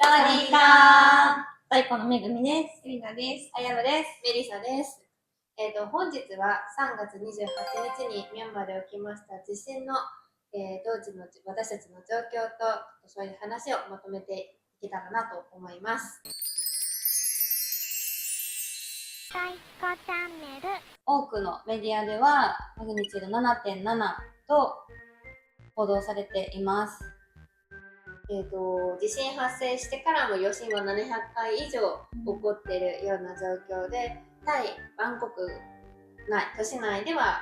サワディーカー。太鼓のめぐみです。エリナです。あやのです。メリサです。本日は3月28日にミャンマーで起きました地震の、当時の私たちの状況とそういう話をまとめていけたらなと思います。太鼓チャンネル。多くのメディアではマグニチュード 7.7 と報道されています。地震発生してからも余震は700回以上起こっているような状況で、タイ・バンコク都市内では、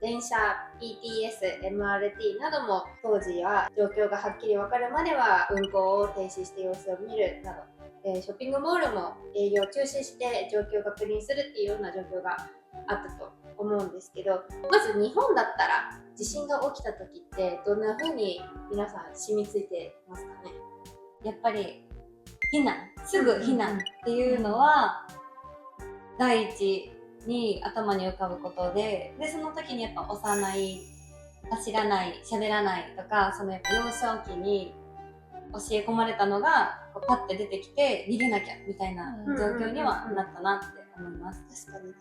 電車、PTS、MRT なども当時は状況がはっきり分かるまでは運行を停止して様子を見るなど、ショッピングモールも営業中止して状況を確認するっていうような状況があったと思うんですけど、まず日本だったら地震が起きた時ってどんな風に皆さん染みついてますかね？やっぱりすぐ避難っていうのは第一に頭に浮かぶことで、その時にやっぱ幼い、走らない、喋らないとか、そのやっぱ幼少期に教え込まれたのがこうパッて出てきて逃げなきゃみたいな状況にはなったなって思います。確かに。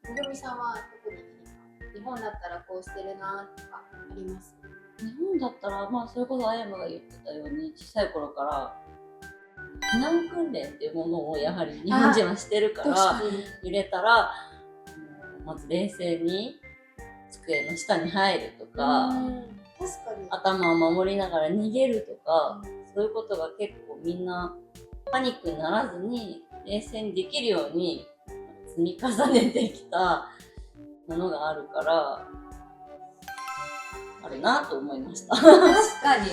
めぐみさんは特に日本だったらこうしてるなとかあります？日本だったら、それこそあやまが言ってたように小さい頃から避難訓練っていうものをやはり日本人はしてるから揺れたらまず冷静に机の下に入るとか、確かに頭を守りながら逃げるとか、そういうことが結構みんなパニックにならずに冷静にできるように積み重ねてきたものがあるからあるなと思いました。確かに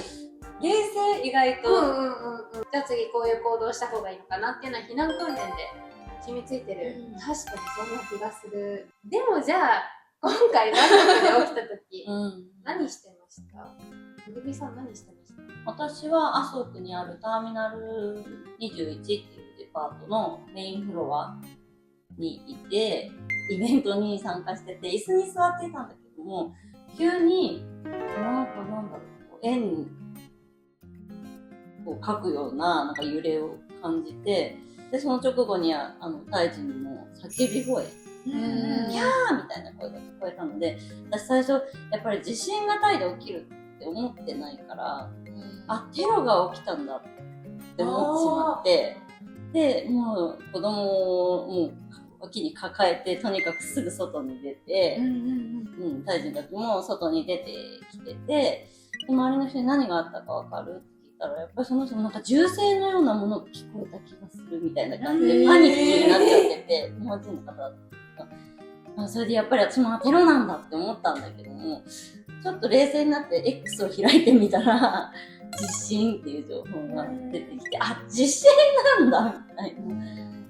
冷静意外と、じゃあ次こういう行動した方がいいのかなっていうのは避難訓練で染みついてる、確かにそんな気がする。でもじゃあ今回バンコクで起きた時、何してました？めぐみさん何してました？私は麻生区にあるターミナル21っていうデパートのメインフロアにいてイベントに参加してて椅子に座っていたんだけども、急になんだろう、円を描くような揺れを感じて、でその直後にタイ人の叫び声、キャーみたいな声が聞こえたので、私最初やっぱり地震がタイで起きるって思ってないから、テロが起きたんだって思ってしまって、でもう子供をもう脇に抱えてとにかくすぐ外に出て、タイ人たちも外に出てきてて、で周りの人に何があったか分かるって聞いたら、やっぱりその人も銃声のようなものが聞こえた気がするみたいな感じでパニックになっちゃってて、日本人の方だったそれでやっぱり私もテロなんだって思ったんだけども、ちょっと冷静になって X を開いてみたら地震っていう情報が出てきて、地震なんだみたいな。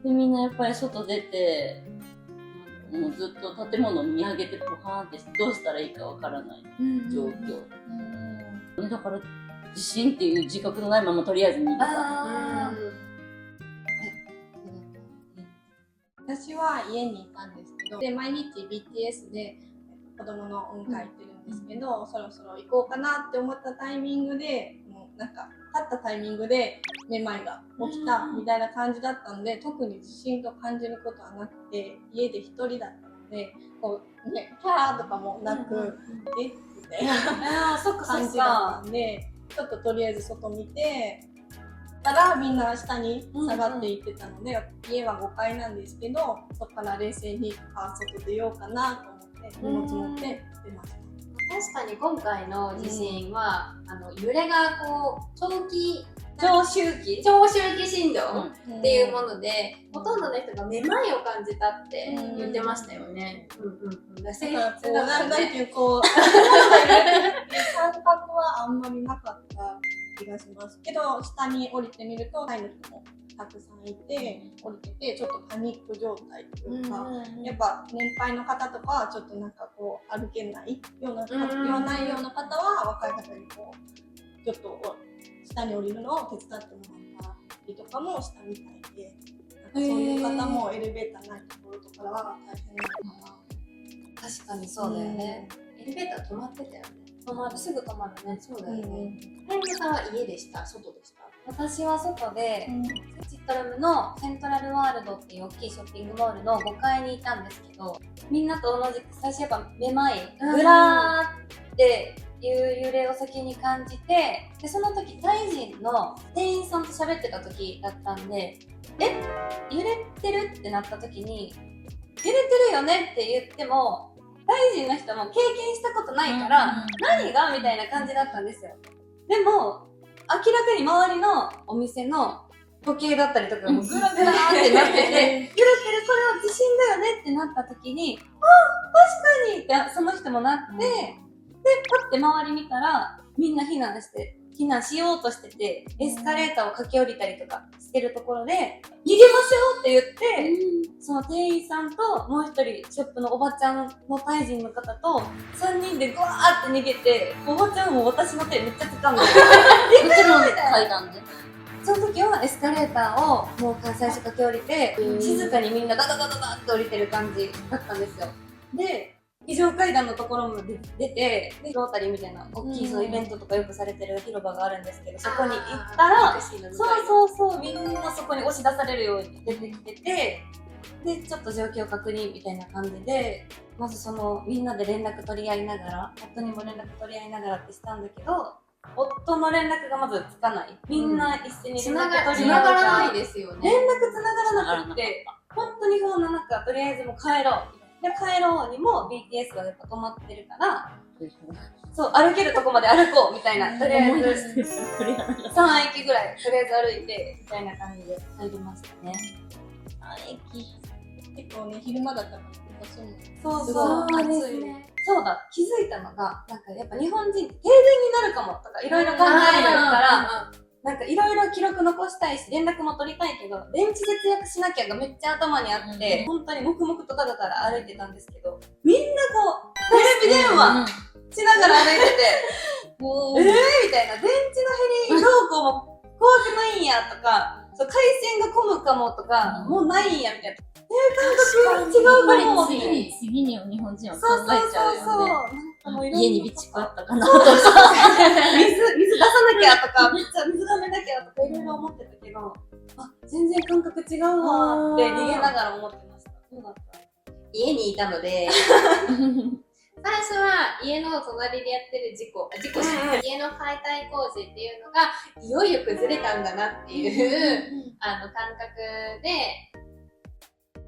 でみんなやっぱり外出てもうずっと建物を見上げてポカーンってしてどうしたらいいかわからない状況、だから地震っていう自覚のないままとりあえず逃げた。私は家にいたんですけど、で毎日 BTS で子供の音階行ってるんですけど、そろそろ行こうかなって思ったタイミングでもう立ったタイミングでめまいが起きたみたいな感じだったので、特に地震と感じることはなくて、家で一人だったのでこう、キャーとかもなく、みたいな感じだったんで、ちょっととりあえず外見てたらみんな下に下がっていってたので、家は5階なんですけど、そこから冷静に外出ようかなと思って荷物持って出ました。確かに今回の地震は、揺れがこう長周期振動っていうもので、ほとんどの人がめまいを感じたって言ってましたよね。性質だからね、感覚はあんまりなかった気がしますけど、下に降りてみるとタイの人もたくさんいて、降りててちょっとパニック状態というか、やっぱ年配の方とかはちょっとこう歩けないような方は若い方にこうちょっと下に降りるのを手伝ってもらったりとかもしたみたいで、そういう方もエレベーターないところとかは大変なのかな。確かにそうだよね。エレベーター止まってたよね。すぐ止まるね。そうだよね。はやむさんは家でした？外でした？私は外で、チットルムのセントラルワールドっていう大きいショッピングモールの5階にいたんですけど、みんなと同じく最初やっぱめまい、ぐらーっていう揺れを先に感じて、でその時タイ人の店員さんと喋ってた時だったんで、揺れてるってなった時に、揺れてるよねって言ってもタイ人の人も経験したことないから、何がみたいな感じだったんですよ。でも明らかに周りのお店の時計だったりとかがもうグラグラーってなってて、揺れてる、これは地震だよねってなった時に、確かにってその人もなって、でパッて周り見たらみんな避難しようとしてて、エスカレーターを駆け下りたりとかしてるところで、逃げましょうって言って、その店員さんともう一人ショップのおばちゃんのタイ人の方と3人でグワーって逃げて、おばちゃんも私の手めっちゃ掴んでもちろん階段で。その時はエスカレーターをもう最初駆け下りて、静かにみんなダダダダダって降りてる感じだったんですよ。で非常階段のところも出て、でロータリーみたいな大きいそのイベントとかよくされてる広場があるんですけど、そこに行ったら、そうみんなそこに押し出されるように出てきてて、でちょっと状況確認みたいな感じで、まずそのみんなで連絡取り合いながら、夫にも連絡取り合いながらってしたんだけど、夫の連絡がまずつかない。みんな一緒に連絡取り合うから、ないですよね。連絡つながらなくて、本当に不安な中、とりあえずもう帰ろう。で帰ろうにも BTS がやっぱ止まってるから、そう歩けるとこまで歩こうみたいな、とりあえず3駅ぐらいとりあえず歩いてみたいな感じで入りましたね。結構ね、昼間だったからそうそうですね。そうだ、気づいたのが、なんかやっぱ日本人停電になるかもとかいろいろ考えるから、なんかいろいろ記録残したいし連絡も取りたいけど、電池節約しなきゃがめっちゃ頭にあって、本当に黙々とただただ歩いてたんですけど、みんなこうテレビ電話しながら歩いてて、みたいな、電池の減りどうこうも怖くないんやとか、そう回線が混むかもとか、もうないんやみたいな、感覚違うかもって。次に日本人は考えちゃうよね。家に備蓄あったかなとか水出さなきゃとか、めっちゃ水がめなきゃとかいろいろ思ってたけど、全然感覚違うわって逃げながら思ってました。そうだった。家にいたので最初は家の隣でやってる家の解体工事っていうのがいよいよ崩れたんだなっていう感覚で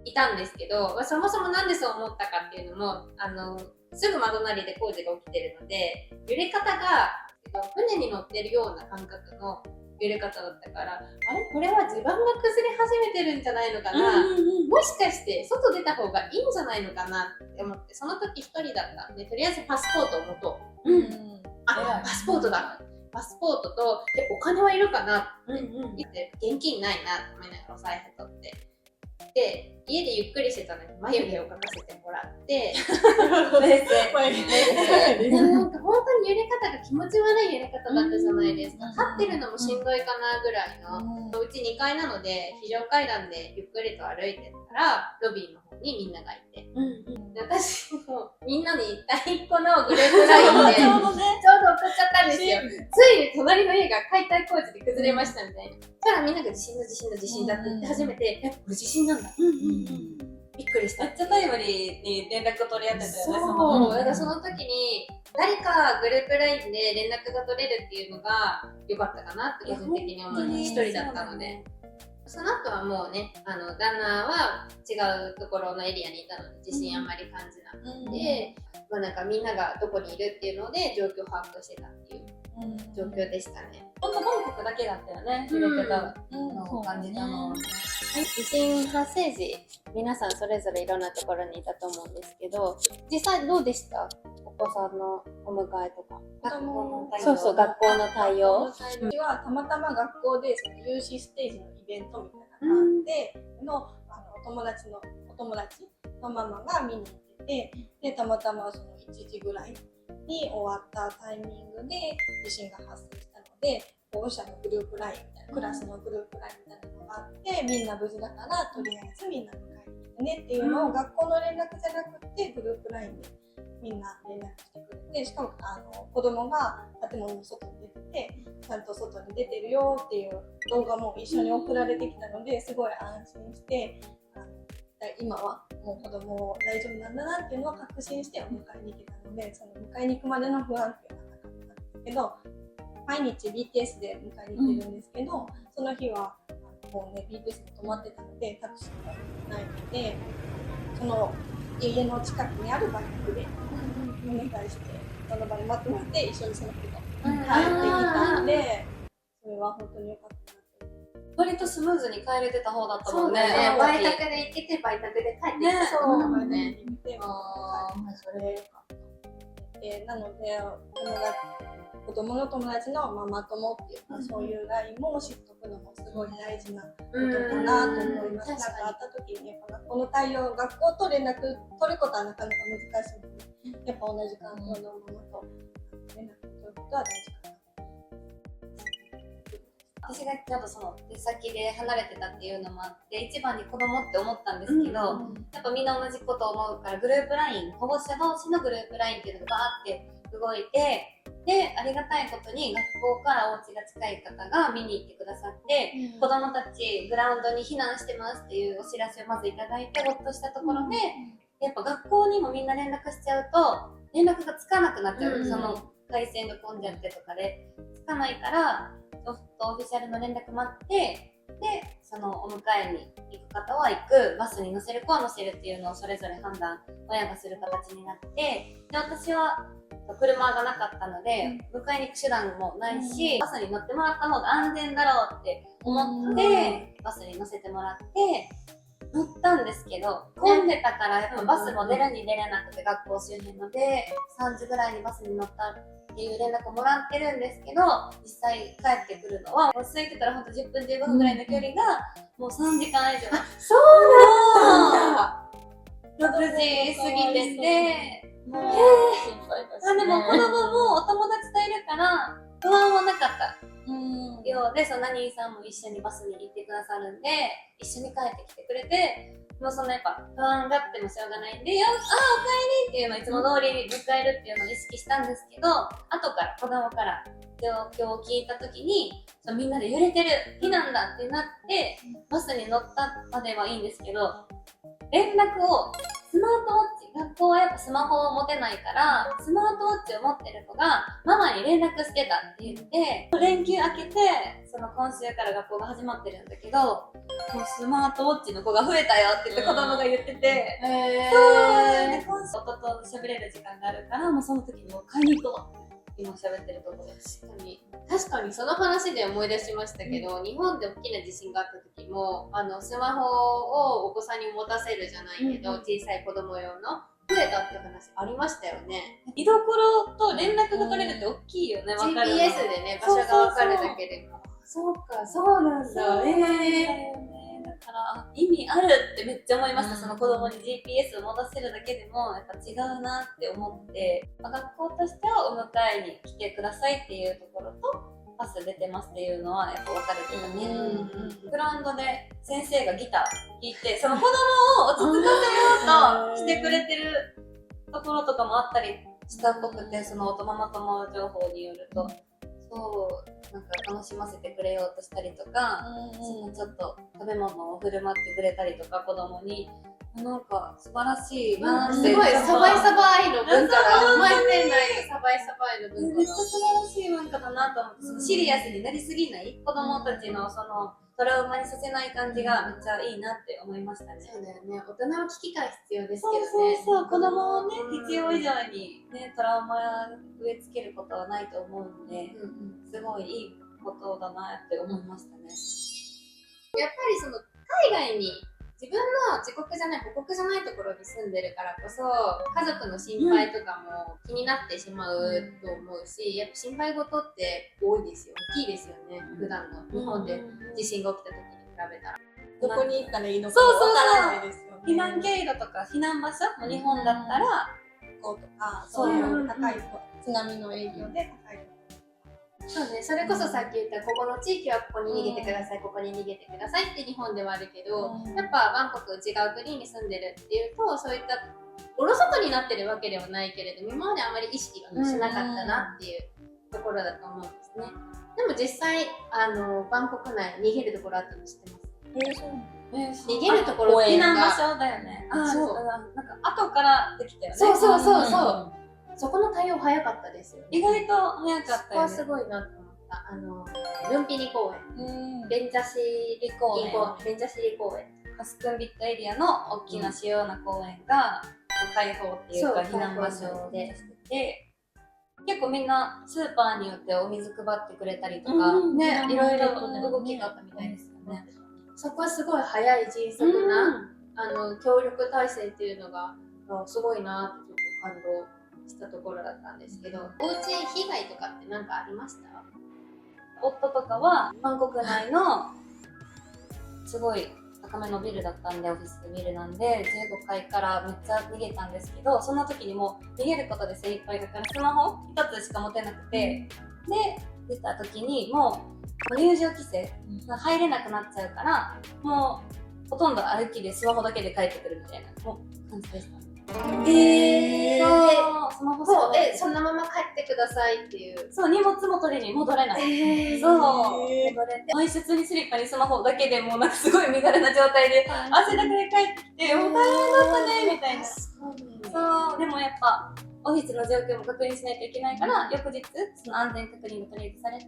いたんですけど、そもそもなんでそう思ったかっていうのも、すぐ窓なりで工事が起きてるので、揺れ方が船に乗ってるような感覚の揺れ方だったから、あれこれは地盤が崩れ始めてるんじゃないのかな、もしかして外出た方がいいんじゃないのかなって思って、その時一人だったんで、とりあえずパスポートを持とう。パスポートだ。パスポートと、お金はいるかなって言って、現金ないなって思いながらお財布取って。で、家でゆっくりしてたのに眉毛を描かせてもらって、でもなんか本当に揺れ方が気持ち悪い揺れ方だったじゃないですか。立ってるのもしんどいかなぐらいの、うち2階なので非常階段でゆっくりと歩いてたらロビーの方にみんながいて、で私もみんなに第一個のグループラインでちょうど送っちゃったんですよ。ついに隣の家が解体工事で崩れましたみたいな。そしたらみんなが地震だって言って初めて、これ地震なんだ。びっくりした。めっちゃタイムリーに連絡取り合ってたよね。そう、だからその時に誰かグループラインで連絡が取れるっていうのが良かったかなって個人的に思います。一人だったので。その後はもうね、旦那は違うところのエリアにいたので地震あんまり感じなくて、なんかみんながどこにいるっていうので状況把握してたっていう状況でしたね。ほんとバンコクだけだったよね、揺れてたのを感じたのは。地震発生時、皆さんそれぞれいろんなところにいたと思うんですけど、実際どうでした？お子さんのお迎えとか。学校の対応。そう、学校の対応。私はたまたま学校でその有志ステージのイベントみたいなのがあって、お友達のママが見に行ってて、でたまたまその1時ぐらいに終わったタイミングで地震が発生したので、保護者のグループラインみたいな、クラスのグループラインみたいなのがあって、みんな無事だからとりあえずみんな迎えに来てねっていうのを学校の連絡じゃなくてグループラインでみんな連絡してくれて、しかも子供が建物の外に出ててちゃんと外に出てるよっていう動画も一緒に送られてきたので、すごい安心して今はもう子供大丈夫なんだなっていうのを確信してお迎えに行けたので、その迎えに行くまでの不安っていうのはなかったんですけど、毎日 BTS で迎えに行ってるんですけど、その日はもうね BTS も止まってたのでタクシーがないので、その家の近くにあるバイクでお願いして、その場に待ってもらって一緒にその人と帰ってきたんで、それは本当に良かったなと。割とスムーズに帰れてた方だったもんね。ね、売却で行けて売却で帰ってきたそうだもんね。それなので子供の友達のママ友っていうか、そういうラインも知っとくのもすごい大事なことかなと思います。なんかあった時にこの対応、学校と連絡取ることはなかなか難しいので、やっぱ同じ環境のママと連絡取ることは大事かな。私がちょっとその出先で離れてたっていうのもあって、一番に子供って思ったんですけど、やっぱみんな同じこと思うから、グループ LINE、保護者同士のグループ LINE っていうのがバーって動いて、で、ありがたいことに学校からお家が近い方が見に行ってくださって、子供たちグラウンドに避難してますっていうお知らせをまずいただいて、ほっとしたところで、やっぱ学校にもみんな連絡しちゃうと、連絡がつかなくなっちゃう。その回線が混んじゃってとかで、つかないから、ソフトオフィシャルの連絡待って、で、そのお迎えに行く方は行く、バスに乗せる子は乗せるっていうのをそれぞれ判断、親がする形になって、で、私は車がなかったので、迎えに行く手段もないし、バスに乗ってもらった方が安全だろうって思って、バスに乗せてもらって、乗ったんですけど、混んでたからやっぱバスも出るに出れなくて、学校周辺ので、3時ぐらいにバスに乗ったっていう連絡をもらってるんですけど、実際帰ってくるのは、空いてたらほんと10分15分ぐらいの距離が、もう3時間以上。そうなんだ。 6時過ぎてて、もう心配だし、ね。でも子供もお友達といるから不安はなかったようで、そのナニーさんも一緒にバスに行ってくださるんで、一緒に帰ってきてくれて、もうそのやっぱ不安があってもしょうがないんで、おかえりっていうのをいつも通りに迎えるっていうのを意識したんですけど、後から子供から状況を聞いた時に、みんなで揺れてる、避難だってなってバスに乗ったまではいいんですけど、連絡をスマートウォッチ、学校はやっぱスマホを持てないから、スマートウォッチを持ってる子がママに連絡してたって言って、連休明けて、その今週から学校が始まってるんだけど、もうスマートウォッチの子が増えたよって言って子供が言ってて、そうで、今週夫と喋れる時間があるから、もうその時にもう買いに行こうって今喋ってるところです。確かにその話で思い出しましたけど、日本で大きな地震があった時もスマホをお子さんに持たせるじゃないけど、小さい子供用の増えたって話ありましたよね。居所と連絡が取れるって大きいよね。分かる GPS でね、場所が分かるだけでも。そうか、そうなんだ。だから意味あるってめっちゃ思いました。その子供に GPS を持たせるだけでもやっぱ違うなって思って、学校としてはお迎えに来てくださいっていうところと、バス出てますっていうのはやっぱ分かれてたね。グラウンドで先生がギター弾いて、その子供を落ち着かせようとしてくれてるところとかもあったりしたっぽくて、そのママ友情報によると、そうなんか楽しませてくれようとしたりとか、そのちょっと食べ物を振る舞ってくれたりとか、子供になんか素晴らしいなって、すごいサバイサバイの文化だ。前店内のサバイサバイの文化だ。めっちゃ素晴らしい文化だなと思って、そのシリアスになりすぎない子供たちのそのトラウマにさせない感じがめっちゃいいなって思いましたね。そうだよね。大人の危機感必要ですけどね。そう子供をね、必要以上にね、トラウマ植え付けることはないと思うんで、すごいいいことだなって思いましたね。やっぱりその海外に自分の自国じゃない母国じゃないところに住んでるからこそ、家族の心配とかも気になってしまうと思うし、やっぱ心配事って多いですよ。大きいですよね。普段の日本で地震が起きた時に比べたら。どこに行ったらいいのかわからないですよね。避難経路とか避難場所も日本だったら、こうとか、そういう高い津波の影響で高い。そうね、それこそさっき言ったここの地域はここに逃げてください、ここに逃げてくださいって日本ではあるけど、やっぱバンコク違う国に住んでるっていうと、そういったおろそかになってるわけではないけれども、今まであまり意識がしなかったなっていうところだと思うんですね。でも実際バンコク内逃げるところあったの知ってます？逃げるところっていうのが避難場所だよね。そうなんか後からできたよね。そうそうそうそう、そこの対応早かったですよね。意外と早かっそこはたよね。すごいなと思った。ルンピニ公園、ベンジャシリ公園、ベンジャシリ公園、カスクンビットエリアの大きな主要な公園が開放っていうかそう避難場所で開放してて、結構みんなスーパーによってお水配ってくれたりとか、ね、いろいろ動きがあったみたいですよね。そこはすごい早い迅速な、協力体制っていうのがすごいなってちょっと感動したところだったんですけど、おうち被害とかって何かありました？夫とかはバンコク内のすごい高めのビルだったんで、オフィスビルなんで15階からめっちゃ逃げたんですけど、そんな時にもう逃げることで精一杯だからスマホ1つしか持てなくて、で出た時にもう入場規制入れなくなっちゃうから、もうほとんど歩きでスマホだけで帰ってくるみたいな感じでした。そうスマホそうそのまま帰ってくださいっていう。そう、荷物も取りに戻れない。そう戻れて、毎日にスリッパにスマホだけでもうなんかすごい身軽な状態で汗だくで帰ってきて、もう大変だったねみたいな。そうでもやっぱオフィスの状況も確認しないといけないから、翌日その安全確認がとりあえずされて、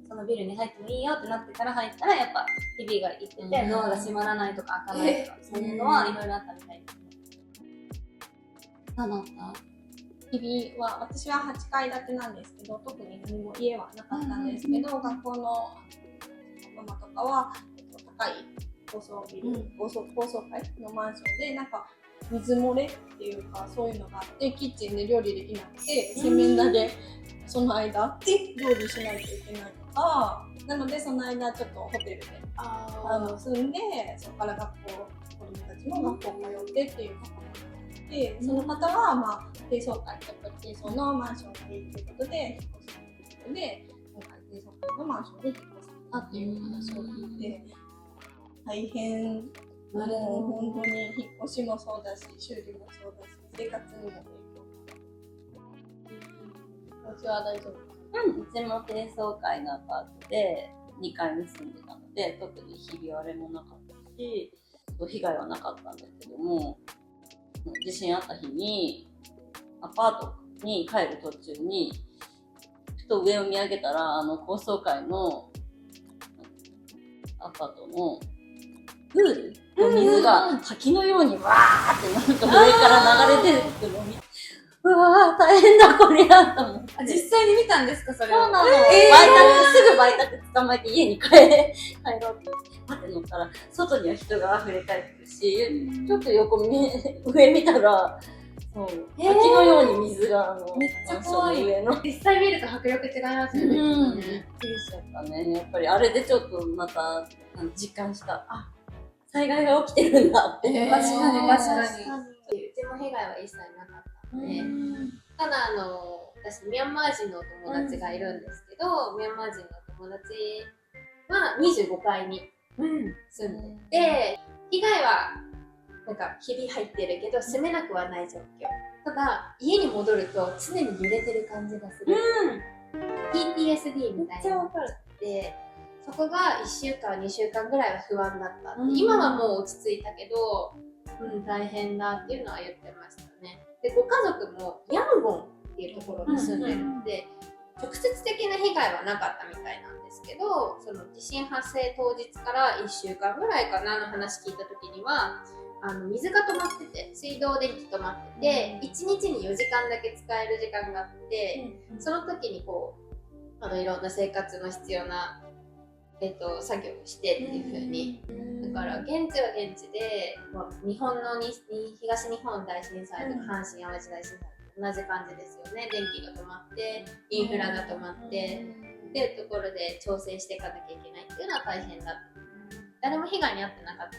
そのビルに入ってもいいよってなってから入ったら、やっぱ日々が言ってて、ドアが閉まらないとか開かないとか、そういうのはいろいろあったみたいです。何だった？日々は私は8階建てなんですけど、特に何も家はなかったんですけど、学校のママとかは高い高層ビル、高層階のマンションでなんか水漏れっていうかそういうのがあって、キッチンで料理できなくて洗面台でその間料理しないといけないとか、なのでその間ちょっとホテルで住んで、そこから学校子供たちも学校通ってっていう方もいて、その方はまあ低層階、やっぱり低層のマンションがいいということで引っ越すということで、今回低層階のマンションに引っ越したっていう話を聞いて、大変。もう本当に引っ越しもそうだし、修理もそうだし、生活にも影響が。私は大丈夫。うちも低層階のアパートで2階に住んでたので、特にひび割れもなかったし、被害はなかったんですけども、地震あった日にアパートに帰る途中にふと上を見上げたら、高層階のアパートのプールの水が滝のようにわーってなんか上から流れてくるのを見て、うわー大変だこりゃと思って。実際に見たんですか、それそうは？なの。すぐバイタク捕まえて家に帰ろうって待って乗ったら、外には人が溢れ返ってるし、ちょっと上見たら、そう滝のように水がめっちゃ怖い。上の。実際見ると迫力違いますよね。びっくりしちゃったね。やっぱりあれでちょっとまた実感した。あ、災害が起きてるんだって。確かに確かに。うちも被害は一切なかったので、ただ私ミャンマー人のお友達がいるんですけど、ミャンマー人のお友達は25階に住んでて、被害はなんかひび入ってるけど住めなくはない状況。ただ家に戻ると常に揺れてる感じがする。PTSD みたいなのがあって、そこが1週間2週間ぐらいは不安だったって、今はもう落ち着いたけど、大変だっていうのは言ってましたね。で、ご家族もヤンゴンっていうところに住んでるので、直接的な被害はなかったみたいなんですけど、その地震発生当日から1週間ぐらいかなの話聞いた時には、水が止まってて、水道電気止まってて、1日に4時間だけ使える時間があって、その時にこういろんな生活の必要な作業をしてっていう風に、だから現地は現地で、日本の東日本大震災とか阪神・淡路大震災と同じ感じですよね。電気が止まってインフラが止まってっていうところで調整していかなきゃいけないっていうのは大変だった。誰も被害に遭ってなかった。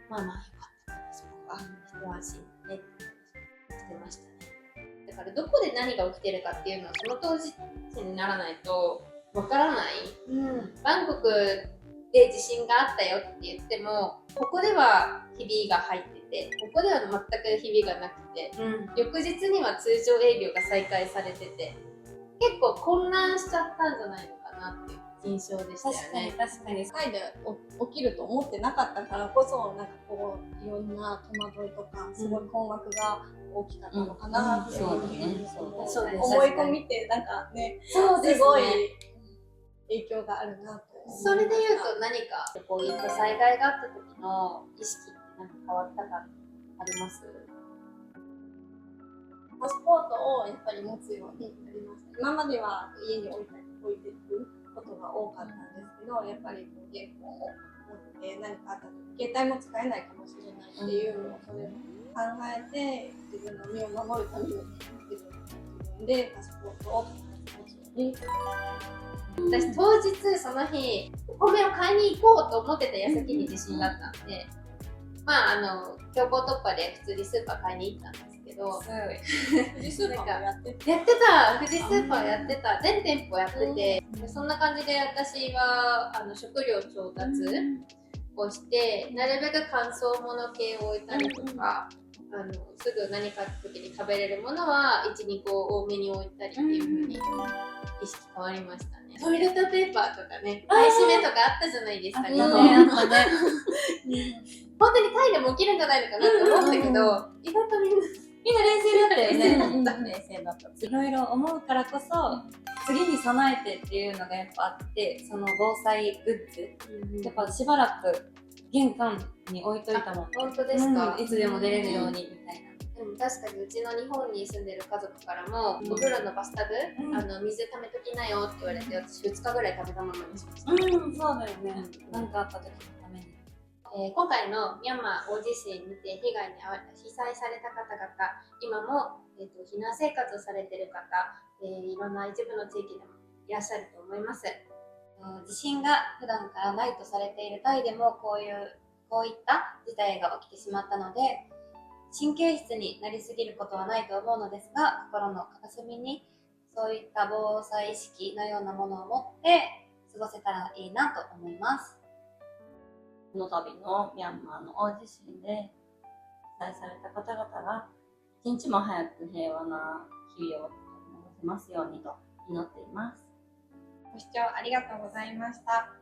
まあまあよかったかな、そこは一安心ねってしてましたね。だからどこで何が起きてるかっていうのはその当時にならないとわからない。バンコクで地震があったよって言っても、ここではひびが入ってて、ここでは全くひびがなくて、翌日には通常営業が再開されてて、結構混乱しちゃったんじゃないのかなっていう印象でしたよね。確かにタイで起きると思ってなかったからこそ、なんかこういろんな戸惑いとかすごい困惑が大きかったのかなっていうふうにそうですね思い込みってなんかね、そうですねすごい影響があるなと思いました。それで言うと何かこういった災害があった時の意識ってなんか変わったかあります？パスポートをやっぱり持つようになりました。今までは家に置いてることが多かったんですけど、やっぱりこう原本を持って何かあった時、携帯も使えないかもしれないっていう恐れを考えて、自分の身を守るために自分でパスポートを持つように。私当日その日お米を買いに行こうと思ってた矢先に地震だったんで、強行突破で普通にスーパー買いに行ったんですけど、富士スーパーもやってて、やってた、富士スーパーやってた、全店舗やってて、そんな感じで私は食料調達をして、なるべく乾燥物系を置いたりとか、すぐ何か時に食べれるものは1、2個多めに置いたりっていう風に意識変わりましたね。トイレットペーパーとかね、買い占めとかあったじゃないですか、日本。本当にタイでも起きるんじゃないのかなって思ったけど、意外とみんな冷静だったよね。冷静だった。いろいろ思うからこそ、次に備えてっていうのがやっぱあって、その防災グッズ、やっぱしばらく玄関に置いといたもん。本当ですか？いつでも出れるようにみたいな。でも確かにうちの日本に住んでる家族からも、お風呂のバスタブ、水溜めときなよって言われて、私2日ぐらい食べたままにしました。そうだよね。なんかあった時のために。今回のミャンマー大地震にて被害に被災された方々、今も、避難生活をされている方、いろんな一部の地域でもいらっしゃると思います。地震が普段からないとされているタイでもこういった事態が起きてしまったので、神経質になりすぎることはないと思うのですが、心の片隅にそういった防災意識のようなものを持って過ごせたらいいなと思います。この度のミャンマーの大地震で被災された方々が一日も早く平和な日々を過ごせますようにと祈っています。ご視聴ありがとうございました。